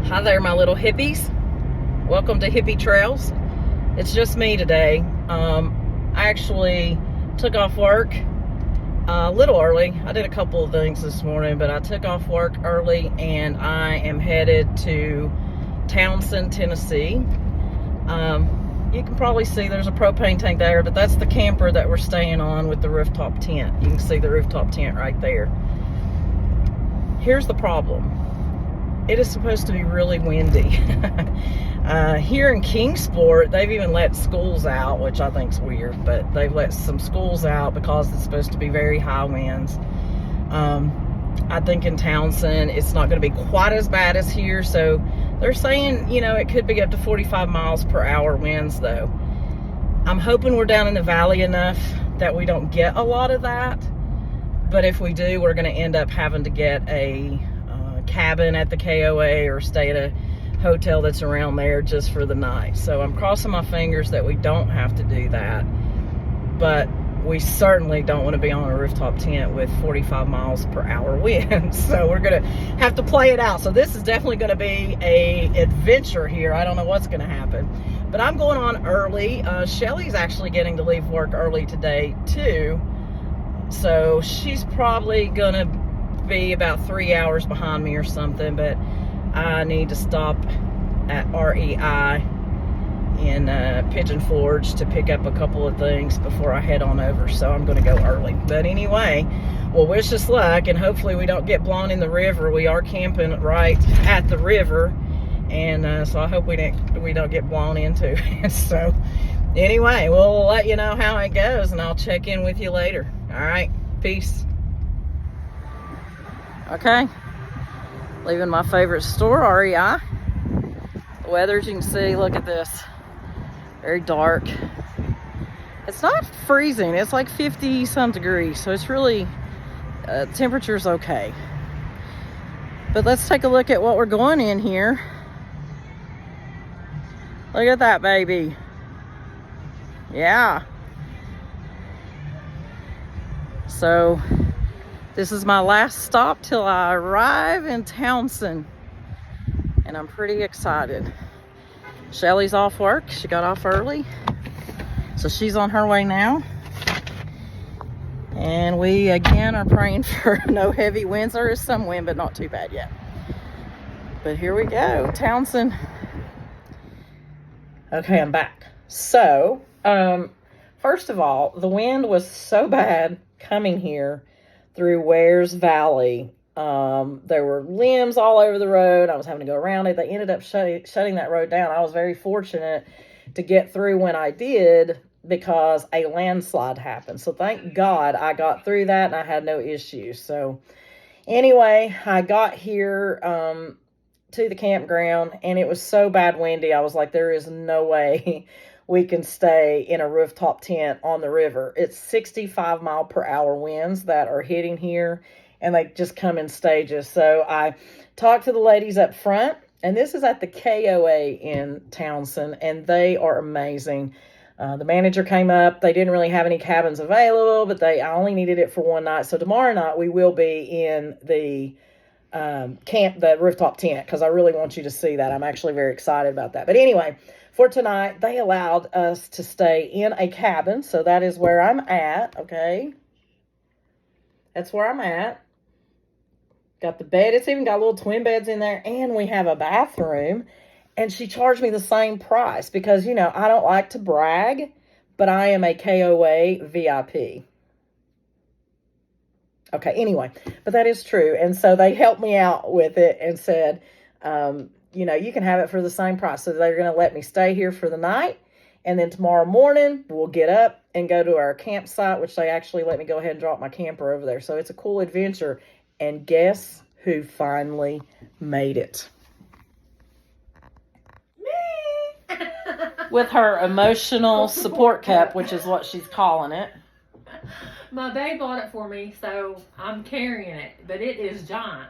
Hi there, my little hippies. Welcome to Hippie Trails. It's just me today. I actually took off work a little early. I did a couple of things this morning, but I took off work early and I am headed to Townsend, Tennessee. You can probably see there's a propane tank there, but that's the camper that we're staying on with the rooftop tent. You can see the rooftop tent right there. Here's the problem. It is supposed to be really windy. Here in Kingsport, they've even let schools out, which I think is weird, but they've let some schools out because it's supposed to be very high winds. I think in Townsend, it's not going to be quite as bad as here, so they're saying, you know, it could be up to 45 miles per hour winds, though. I'm hoping we're down in the valley enough that we don't get a lot of that, but if we do, we're going to end up having to get a cabin at the KOA or stay at a hotel that's around there just for the night. So I'm crossing my fingers that we don't have to do that, but we certainly don't want to be on a rooftop tent with 45 miles per hour winds. So we're gonna have to play it out. So this is definitely going to be a adventure here. I don't know what's going to happen, but I'm going on early. Shelly's actually getting to leave work early today too, so she's probably gonna be about 3 hours behind me or something, but I need to stop at REI in Pigeon Forge to pick up a couple of things before I head on over, so I'm going to go early. But anyway, well, wish us luck, and hopefully we don't get blown in the river. We are camping right at the river, and so I hope we don't get blown into it. So anyway, we'll let you know how it goes, and I'll check in with you later. All right, peace. Okay, leaving my favorite store, REI. The weather, as you can see, look at this. Very dark. It's not freezing, it's like 50 some degrees, so it's really, temperature's okay. But let's take a look at what we're going in here. Look at that baby. Yeah. So this is my last stop till I arrive in Townsend, and I'm pretty excited. Shelly's off work. She got off early, so she's on her way now. And we, again, are praying for no heavy winds. There is some wind, but not too bad yet. But here we go, Townsend. Okay, I'm back. So, first of all, the wind was so bad coming here through Wares Valley. There were limbs all over the road. I was having to go around it. They ended up shutting that road down. I was very fortunate to get through when I did because a landslide happened. So thank God I got through that and I had no issues. So anyway, I got here to the campground, and it was so bad windy. I was like, there is no way we can stay in a rooftop tent on the river. It's 65 mile per hour winds that are hitting here, and they just come in stages. So I talked to the ladies up front, and this is at the KOA in Townsend, and they are amazing. The manager came up. They didn't really have any cabins available, but I only needed it for one night. So tomorrow night we will be in the the rooftop tent, because I really want you to see that. I'm actually very excited about that. But anyway, for tonight, they allowed us to stay in a cabin. So that is where I'm at, okay? That's where I'm at. Got the bed. It's even got little twin beds in there. And we have a bathroom. And she charged me the same price because, you know, I don't like to brag, but I am a KOA VIP. Okay, anyway, but that is true. And so they helped me out with it and said, you know, you can have it for the same price. So they're going to let me stay here for the night. And then tomorrow morning, we'll get up and go to our campsite, which they actually let me go ahead and drop my camper over there. So it's a cool adventure. And guess who finally made it? Me! With her emotional support cup, which is what she's calling it. My babe bought it for me, so I'm carrying it. But it is giant.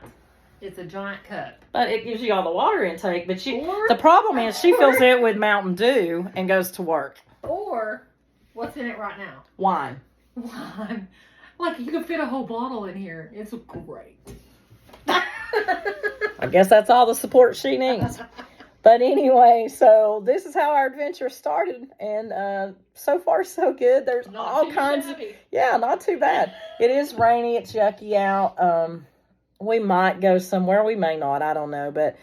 It's a giant cup. But it gives you all the water intake. But the problem is she fills it with Mountain Dew and goes to work. Or, what's in it right now? Wine. Wine. Like, you can fit a whole bottle in here. It's great. I guess that's all the support she needs. But anyway, so this is how our adventure started, and so far so good. There's Not all too kinds shabby. of, yeah, not too bad. It is rainy, it's yucky out. We might go somewhere, we may not, I don't know, but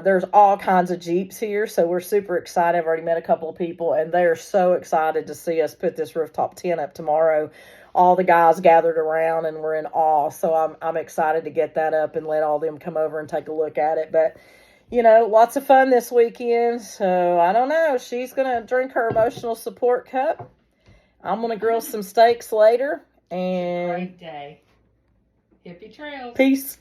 there's all kinds of Jeeps here, so we're super excited. I've already met a couple of people, and they're so excited to see us put this rooftop tent up tomorrow. All the guys gathered around, and we're in awe, so I'm excited to get that up and let all them come over and take a look at it. But you know, lots of fun this weekend. So, I don't know. She's going to drink her emotional support cup. I'm going to grill some steaks later. And Great day. Hippie trails. Peace.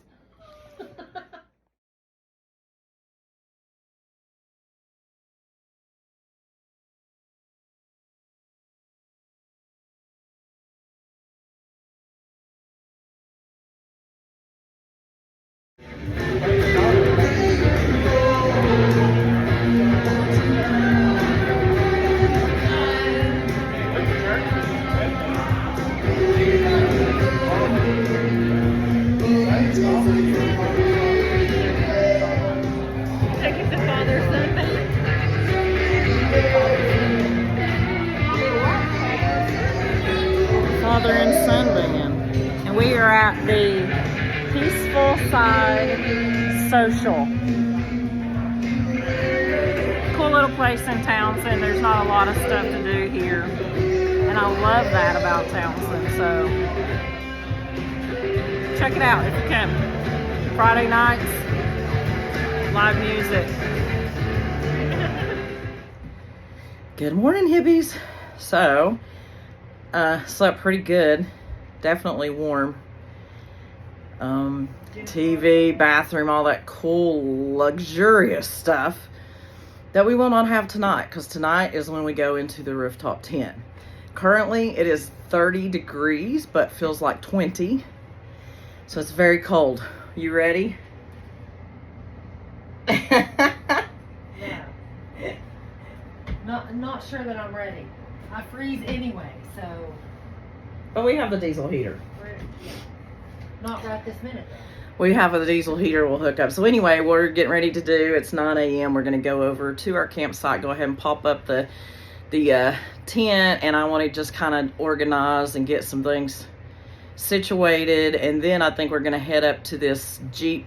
Father and son band, and we are at the Peaceful Side Social. Cool little place in Townsend. There's not a lot of stuff to do here, and I love that about Townsend. So check it out if you can. Friday nights, live music. Good morning, hippies. So slept pretty good, definitely warm. TV, bathroom, all that cool, luxurious stuff that we will not have tonight, because tonight is when we go into the rooftop tent. Currently, it is 30 degrees, but feels like 20. So it's very cold. You ready? Yeah. Not sure that I'm ready. I freeze anyway, so. But we have the diesel heater. Not right this minute. We have a diesel heater we'll hook up. So anyway, we're getting ready to do, it's 9 a.m. We're going to go over to our campsite, go ahead and pop up the tent, and I want to just kind of organize and get some things situated. And then I think we're going to head up to this Jeep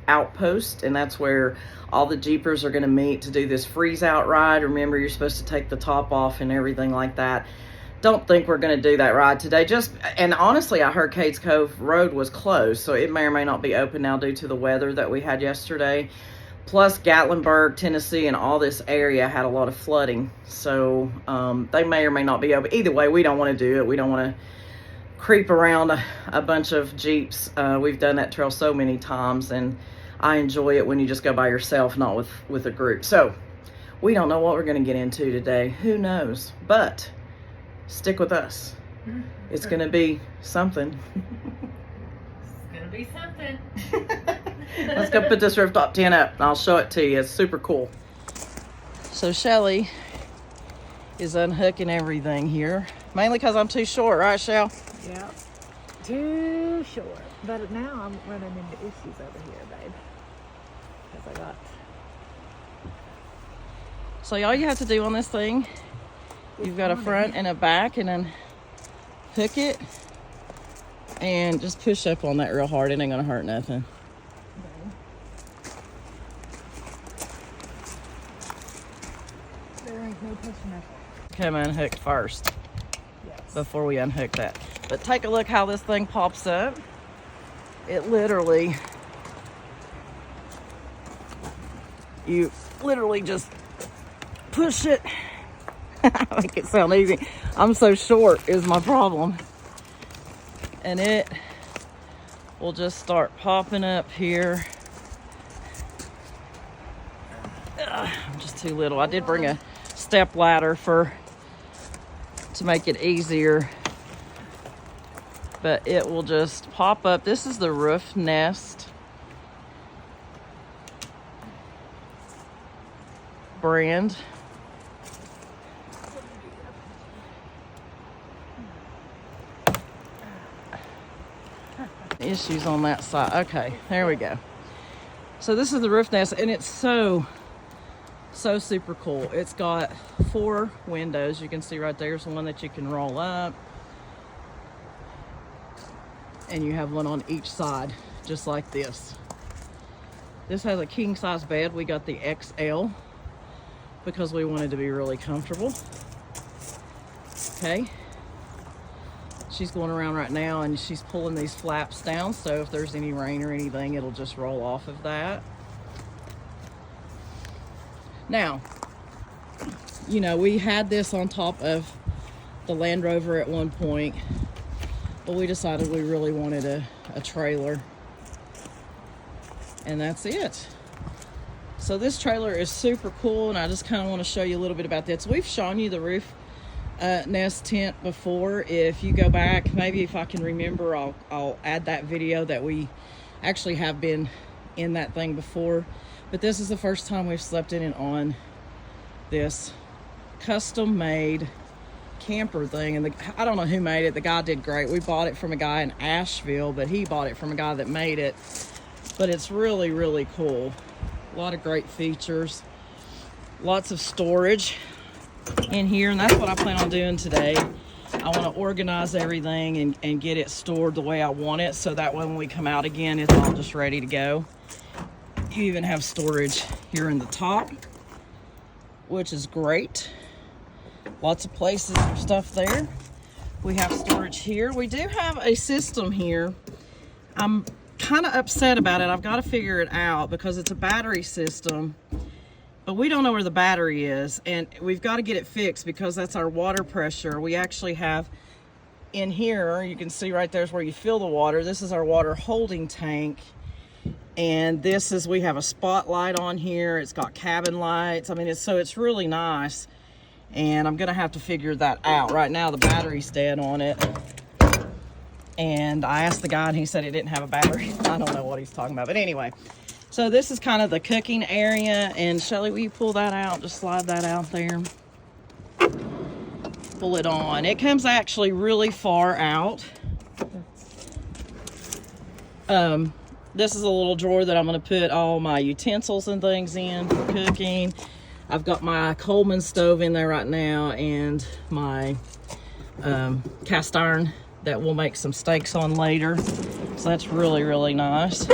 outpost, and that's where all the Jeepers are going to meet to do this freeze out ride. Remember, you're supposed to take the top off and everything like that. Don't think we're going to do that ride today. And honestly, I heard Cades Cove Road was closed, so it may or may not be open now due to the weather that we had yesterday. Plus, Gatlinburg, Tennessee, and all this area had a lot of flooding, so they may or may not be open. Either way, we don't want to do it. We don't want to creep around a bunch of Jeeps. We've done that trail so many times, and I enjoy it when you just go by yourself, not with a group. So we don't know what we're going to get into today. Who knows? But stick with us. It's going to be something. It's going to be something. Let's go put this rooftop tent up. I'll show it to you. It's super cool. So Shelly is unhooking everything here. Mainly because I'm too short, right, Shell? Yeah, too short. But now I'm running into issues over here, babe. Because I got... So all you have to do on this thing, you've got a front and a back, and then hook it and just push up on that real hard. It ain't gonna hurt nothing. There ain't no pushing up. Come unhook first. Yes. Before we unhook that. But take a look how this thing pops up. It literally, you literally just push it. Make it sound easy. I'm so short is my problem. And it will just start popping up here. I'm just too little. I did bring a step ladder to make it easier, but it will just pop up. This is the roof nest brand. Issues on that side. Okay, there we go. So this is the roof nest, and it's so super cool. It's got 4 windows. You can see right there's one that you can roll up, and you have one on each side, just like this. This has a king size bed. We got the XL because we wanted to be really comfortable. Okay. She's going around right now and she's pulling these flaps down, so if there's any rain or anything, it'll just roll off of that. Now, you know, we had this on top of the Land Rover at one point, but we decided we really wanted a trailer, and that's it. So this trailer is super cool, and I just kind of want to show you a little bit about this. We've shown you the roof nest tent before. If you go back, maybe if I can remember, I'll add that video that we actually have been in that thing before. But this is the first time we've slept in and on this custom made camper thing, and I don't know who made it. The guy did great. We bought it from a guy in Asheville, but he bought it from a guy that made it. But it's really, really cool. A lot of great features, lots of storage in here, and that's what I plan on doing today. I want to organize everything and get it stored the way I want it, so that when we come out again, it's all just ready to go. You even have storage here in the top, which is great. Lots of places for stuff there. We have storage here. We do have a system here. I'm kind of upset about it. I've got to figure it out because it's a battery system, but we don't know where the battery is, and we've got to get it fixed because that's our water pressure. We actually have in here, you can see right there's where you fill the water. This is our water holding tank, and this is, we have a spotlight on here. It's got cabin lights. I mean, it's really nice, and I'm gonna have to figure that out. Right now the battery's dead on it, and I asked the guy and he said it didn't have a battery. I don't know what he's talking about, but anyway. So this is kind of the cooking area, and Shelly, will you pull that out? Just slide that out there. Pull it on. It comes actually really far out. This is a little drawer that I'm going to put all my utensils and things in for cooking. I've got my Coleman stove in there right now, and my cast iron that we'll make some steaks on later. So that's really, really nice.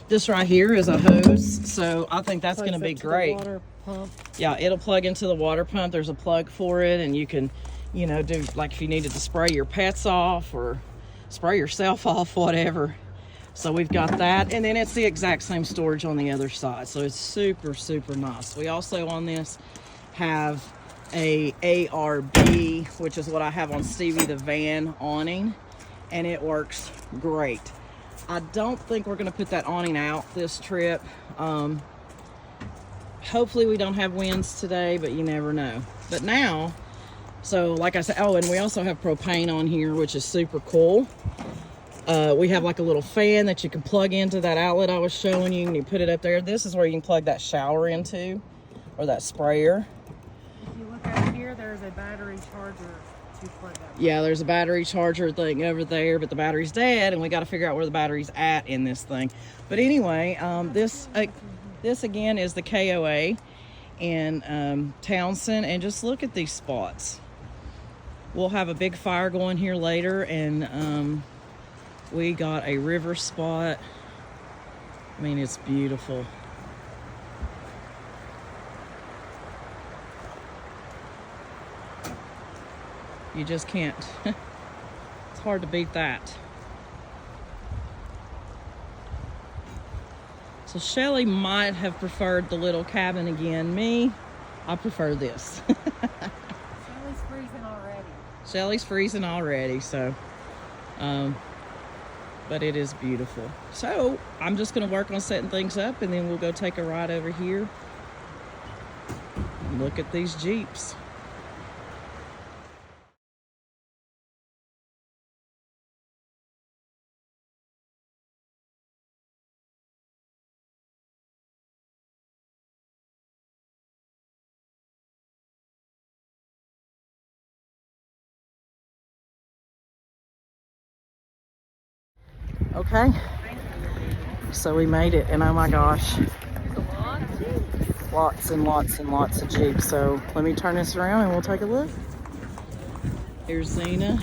This right here is a hose, so I think that's going to be great. Water pump. Yeah, it'll plug into the water pump. There's a plug for it, and you can, you know, do like if you needed to spray your pets off or spray yourself off, whatever. So we've got that, and then it's the exact same storage on the other side. So it's super, super nice. We also on this have a ARB, which is what I have on Stevie the van awning, and it works great. I don't think we're going to put that awning out this trip. Hopefully we don't have winds today, but you never know. But now, so like I said, oh, and we also have propane on here, which is super cool. We have like a little fan that you can plug into that outlet I was showing you, and you put it up there. This is where you can plug that shower into, or that sprayer. If you look out here, there's a battery charger to plug that. Yeah, there's a battery charger thing over there, but the battery's dead, and we got to figure out where the battery's at in this thing. But anyway, this again is the KOA in Townsend, and just look at these spots. We'll have a big fire going here later, and we got a river spot. I mean, it's beautiful. You just can't. It's hard to beat that. So Shelly might have preferred the little cabin again. Me, I prefer this. Shelly's freezing already. Shelly's freezing already, so but it is beautiful. So I'm just going to work on setting things up, and then we'll go take a ride over here and look at these Jeeps. Okay, So we made it, and oh my gosh, lots and lots and lots of Jeeps. So let me turn this around and we'll take a look. Here's Zena.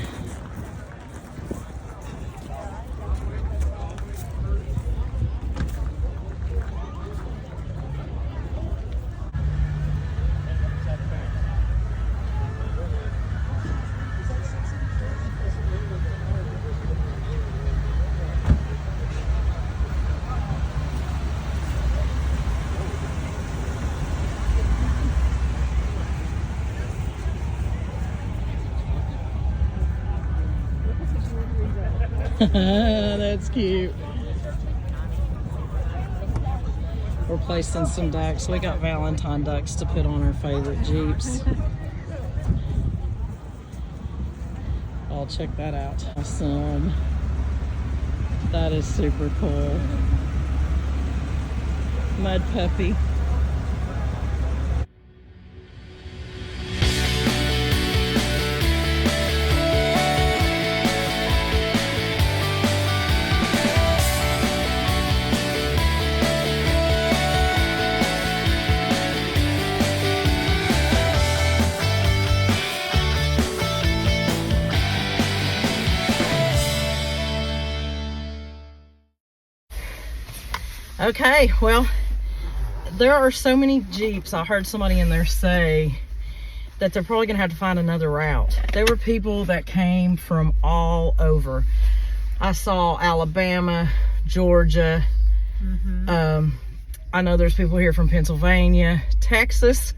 That's cute. We're placing some ducks. We got Valentine ducks to put on our favorite Jeeps. Oh, check that out. Awesome. That is super cool. Mud puppy. Okay, well, there are so many Jeeps. I heard somebody in there say that they're probably gonna have to find another route. There were people that came from all over. I saw Alabama, Georgia. I know there's people here from Pennsylvania, Texas.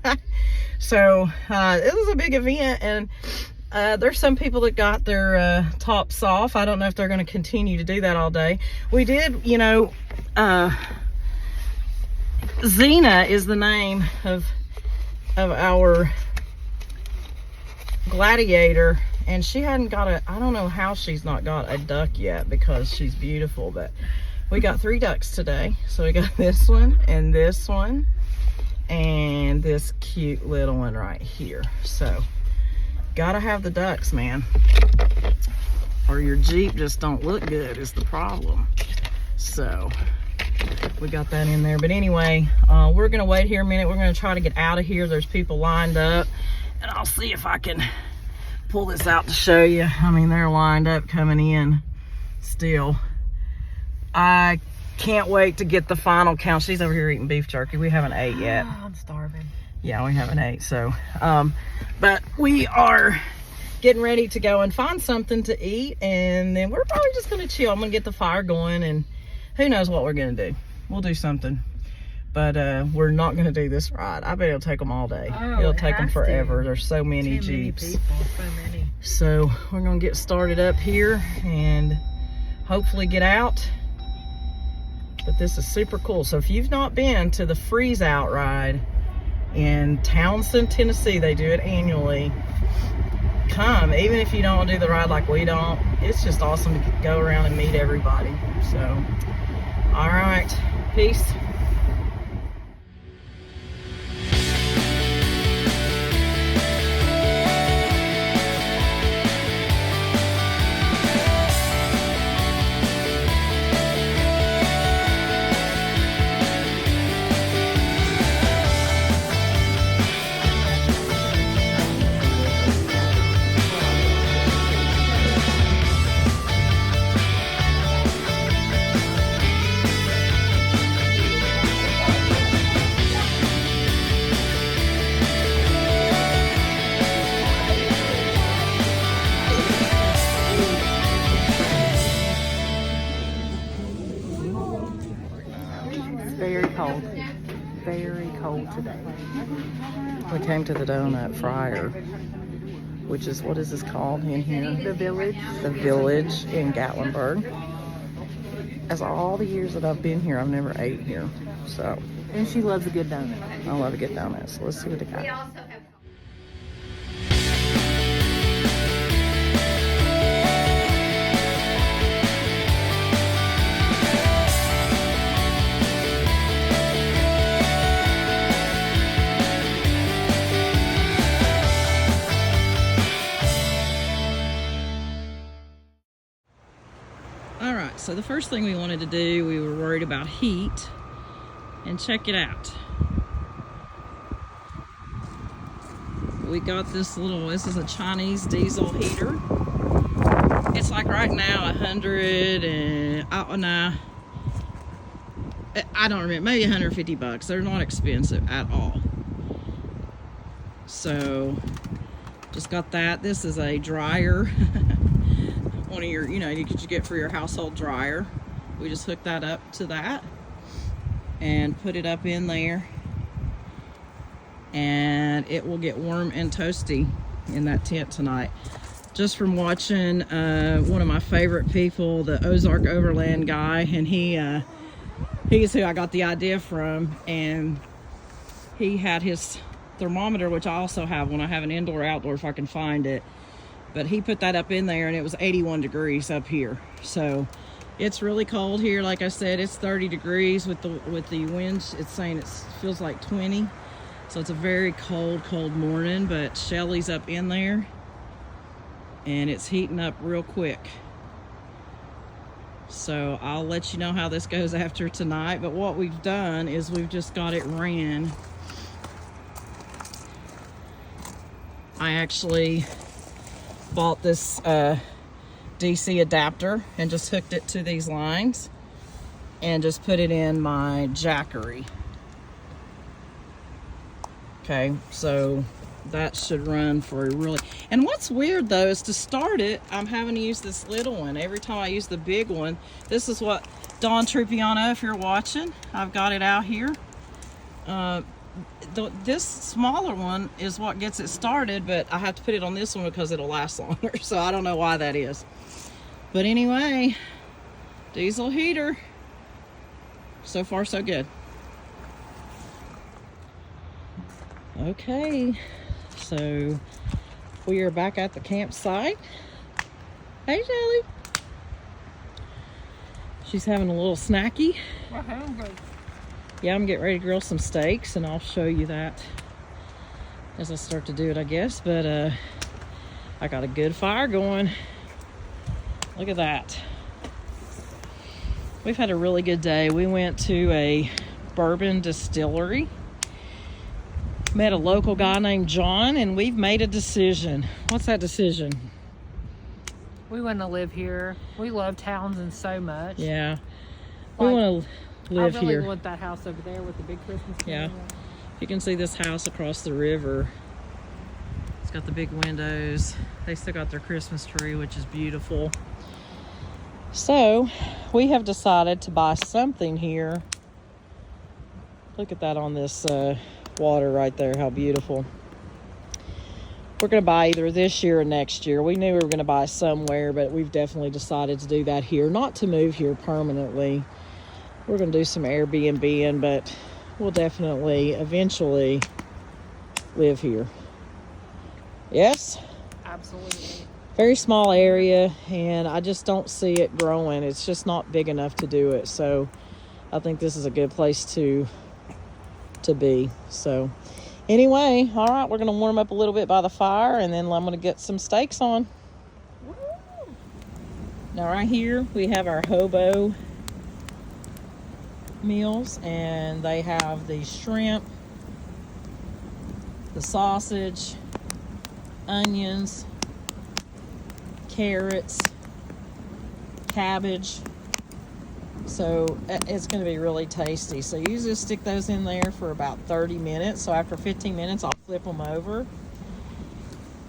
So it was a big event, and there's some people that got their tops off. I don't know if they're going to continue to do that all day. We did, you know, Xena is the name of our gladiator, and she hadn't got I don't know how she's not got a duck yet, because she's beautiful. But we got 3 ducks today. So we got this one and this one and this cute little one right here. So gotta have the ducks, man, or your Jeep just don't look good is the problem. So we got that in there. But anyway, we're gonna wait here a minute. We're gonna try to get out of here. There's people lined up, and I'll see if I can pull this out to show you. I mean, they're lined up coming in still. I can't wait to get the final count. She's over here eating beef jerky. We haven't ate yet. Oh, I'm starving. Yeah, we haven't ate. So but we are getting ready to go and find something to eat, and then we're probably just gonna chill. I'm gonna get the fire going, and who knows what we're gonna do. We'll do something, but we're not gonna do this ride. I bet it'll take them all day. Oh, It'll take them forever. There's so many Jeeps. So many. So we're gonna get started up here and hopefully get out. But this is super cool. So if you've not been to the Freeze Out ride in Townsend, Tennessee, they do it annually. Come, even if you don't do the ride like we don't. It's just awesome to go around and meet everybody. So, all right, peace. Very cold today. We came to the Donut Fryer, which is, what is this called in here? The Village. The Village in Gatlinburg. As all the years that I've been here, I've never ate here. So, And she loves a good donut. I love a good donut. So let's see what they got. All right, so the first thing we wanted to do, we were worried about heat, and check it out. We got this is a Chinese diesel heater. It's like right now 100 and, I don't remember, maybe 150 bucks. They're not expensive at all. So, just got that. This is a dryer. One of your, you get for your household dryer. We just hooked that up to that and put it up in there. And it will get warm and toasty in that tent tonight. Just from watching one of my favorite people, the Ozark Overland guy, and he's who I got the idea from, and he had his thermometer, which I also have when I have an indoor outdoor if I can find it, but he put that up in there and it was 81 degrees up here. So it's really cold here. Like I said, it's 30 degrees with the winds. It's saying it feels like 20. So it's a very cold morning, but Shelly's up in there and it's heating up real quick. So I'll let you know how this goes after tonight. But what we've done is we've just got it ran. I actually bought this DC adapter and just hooked it to these lines and just put it in my Jackery. Okay, so that should run for really, and what's weird though is to start it, I'm having to use this little one. Every time I use the big one, this is what, Dawn Trupiano, if you're watching, I've got it out here. This smaller one is what gets it started, but I have to put it on this one because it'll last longer. So I don't know why that is. But anyway, diesel heater. So far, so good. Okay, so we are back at the campsite. Hey, Shelly. She's having a little snacky. We're hungry. Yeah, I'm getting ready to grill some steaks, and I'll show you that as I start to do it, I guess. But I got a good fire going. Look at that. We've had a really good day. We went to a bourbon distillery. Met a local guy named John, and we've made a decision. What's that decision? We want to live here. We love Townsend so much. Yeah. We want to live I really here. want that house over there with the big Christmas tree. Yeah. You can see this house across the river. It's got the big windows. They still got their Christmas tree, which is beautiful. So, we have decided to buy something here. Look at that on this water right there, how beautiful. We're going to buy either this year or next year. We knew we were going to buy somewhere, but we've definitely decided to do that here. Not to move here permanently. We're going to do some Airbnb, but we'll definitely eventually live here. Yes? Absolutely. Very small area, and I just don't see it growing. It's just not big enough to do it. So I think this is a good place to be. So anyway, all right, we're going to warm up a little bit by the fire, and then I'm going to get some steaks on. Woo! Now right here we have our hobo meals, and they have the shrimp, the sausage, onions, carrots, cabbage. So it's going to be really tasty. So you just stick those in there for about 30 minutes. So after 15 minutes, I'll flip them over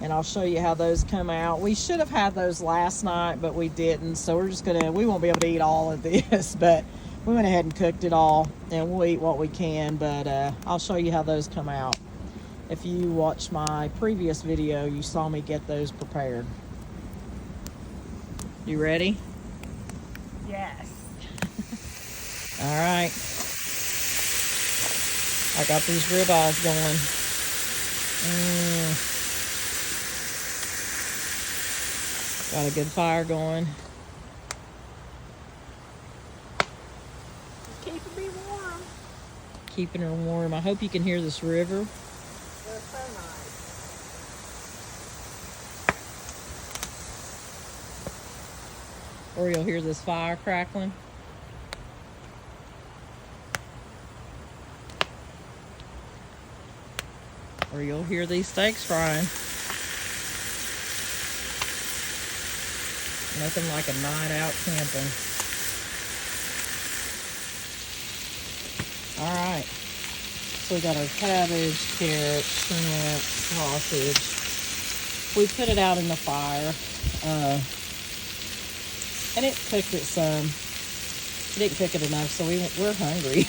and I'll show you how those come out. We should have had those last night, but we didn't. So we won't be able to eat all of this, but we went ahead and cooked it all, and we'll eat what we can. But I'll show you how those come out. If you watched my previous video, you saw me get those prepared. You ready? Yes. All right. I got these ribeyes going. Got a good fire going. Keeping me warm. Keeping her warm. I hope you can hear this river. They're so nice. Or you'll hear this fire crackling. Or you'll hear these steaks frying. Nothing like a night out camping. All right. So we got our cabbage, carrots, shrimp, sausage. We put it out in the fire. And it cooked it some. It didn't cook it enough, so we're hungry.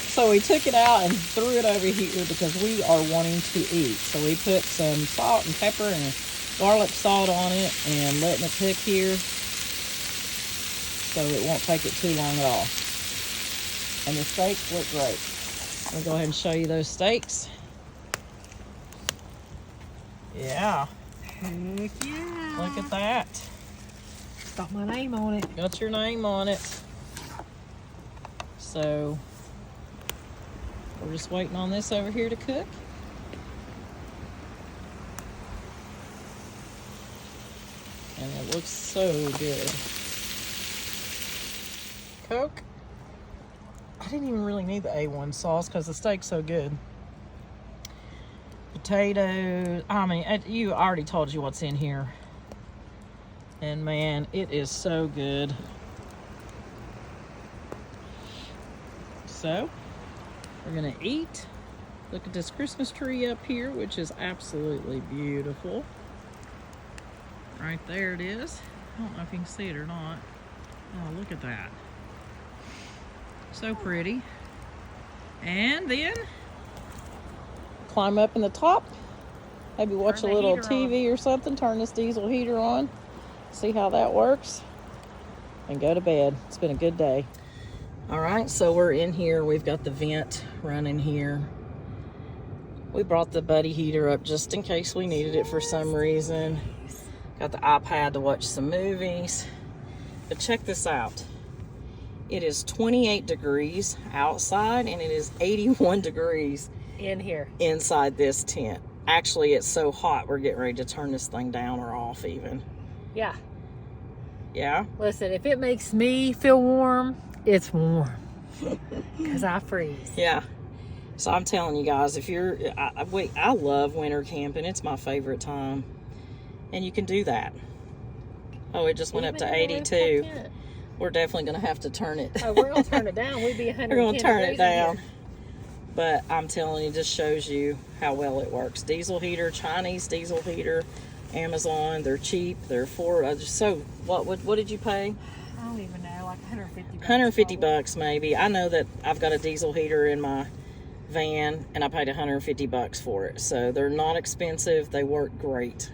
So we took it out and threw it over here because we are wanting to eat. So we put some salt and pepper and garlic salt on it and letting it cook here so it won't take it too long at all. And the steaks look great. I'll go ahead and show you those steaks. Yeah. Heck yeah. Look at that. Got my name on it. Got your name on it. So we're just waiting on this over here to cook. And it looks so good. Coke. I didn't even really need the A1 sauce because the steak's so good. Potatoes. I mean, you already told you what's in here. And man, it is so good. So, we're gonna eat. Look at this Christmas tree up here, which is absolutely beautiful. Right there it is. I don't know if you can see it or not. Oh, look at that. So pretty. And then climb up in the top. Maybe watch a little TV or something. Turn this diesel heater on. See how that works. And go to bed. It's been a good day. All right, so we're in here. We've got the vent running here. We brought the buddy heater up just in case we needed it for some reason. Got the iPad to watch some movies. But check this out. It is 28 degrees outside and it is 81 degrees In here. inside this tent. Actually, it's so hot we're getting ready to turn this thing down or off even. Yeah. Yeah? Listen, if it makes me feel warm, it's warm. Because I freeze. Yeah. So I'm telling you guys, if you're, I love winter camping. It's my favorite time. And you can do that. Oh, it just went up to 82. We're definitely going to have to turn it. Oh, we're going to turn it down. We'd be 110 We're going to turn it degrees in down. here. But I'm telling you, it just shows you how well it works. Diesel heater, Chinese diesel heater, Amazon. They're cheap. They're what did you pay? I don't even know, like 150 bucks. 150 bucks maybe. I know that I've got a diesel heater in my van and I paid 150 bucks for it. So they're not expensive. They work great.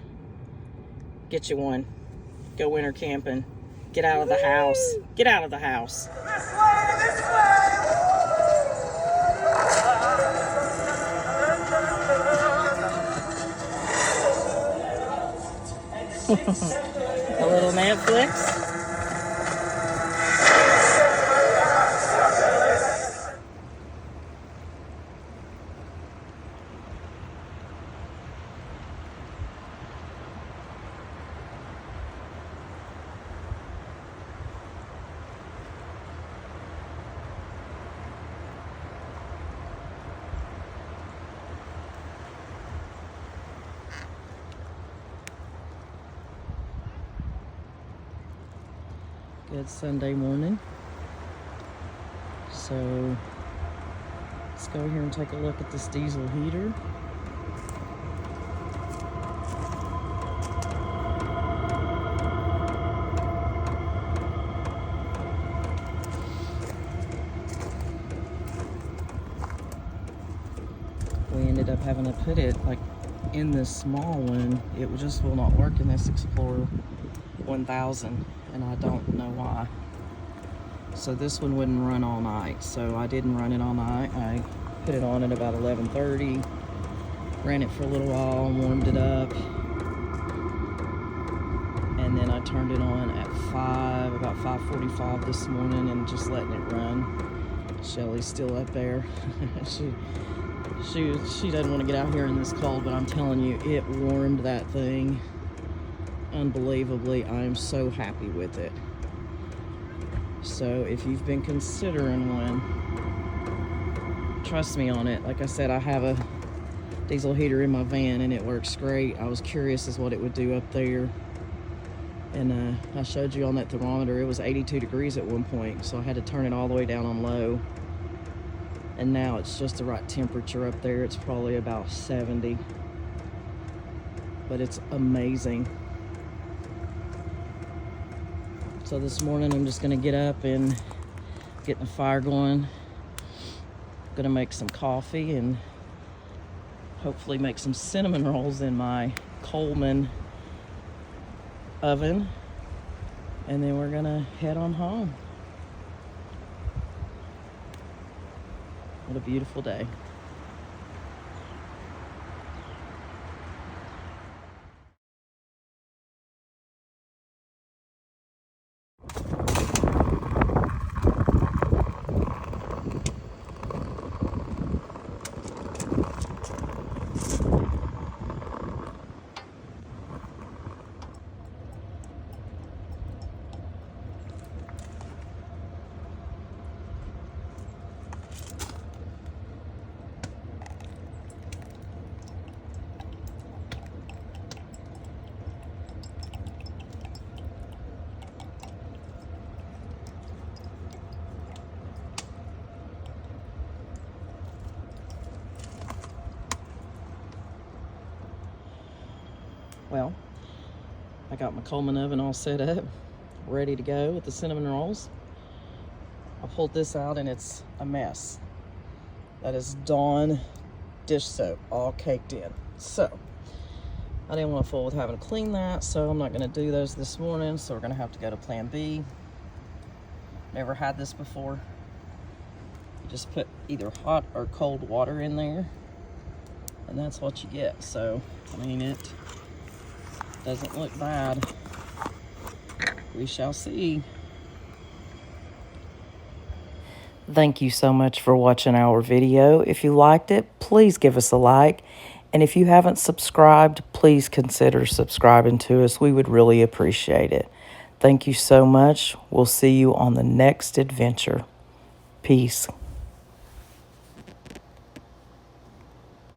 Get you one. Go winter camping. Get out of the house. Get out of the house. This way, this way. A little Netflix. Good Sunday morning. So let's go here and take a look at this diesel heater. We ended up having to put it like in this small one. It just will not work in this Explorer 1000. And I don't know why. So this one wouldn't run all night. So I didn't run it all night. I put it on at about 11:30, ran it for a little while, warmed it up, and then I turned it on at about 5:45 this morning and just letting it run. Shelly's still up there. She doesn't want to get out here in this cold, but I'm telling you, it warmed that thing. unbelievably. I am so happy with it. So if you've been considering one, trust me on it. Like I said, I have a diesel heater in my van and it works great. I was curious as what it would do up there. And I showed you on that thermometer, it was 82 degrees at one point. So I had to turn it all the way down on low. And now it's just the right temperature up there. It's probably about 70. But it's amazing. So this morning I'm just gonna get up and get the fire going. Gonna make some coffee and hopefully make some cinnamon rolls in my Coleman oven. And then we're gonna head on home. What a beautiful day. Well, I got my Coleman oven all set up, ready to go with the cinnamon rolls. I pulled this out and it's a mess. That is Dawn dish soap all caked in. So I didn't want to fool with having to clean that, so I'm not going to do those this morning. So we're going to have to go to plan B. Never had this before. You just put either hot or cold water in there, and that's what you get. So, I mean, it doesn't look bad. We shall see. Thank you so much for watching our video. If you liked it, please give us a like. And if you haven't subscribed, please consider subscribing to us. We would really appreciate it. Thank you so much. We'll see you on the next adventure. Peace.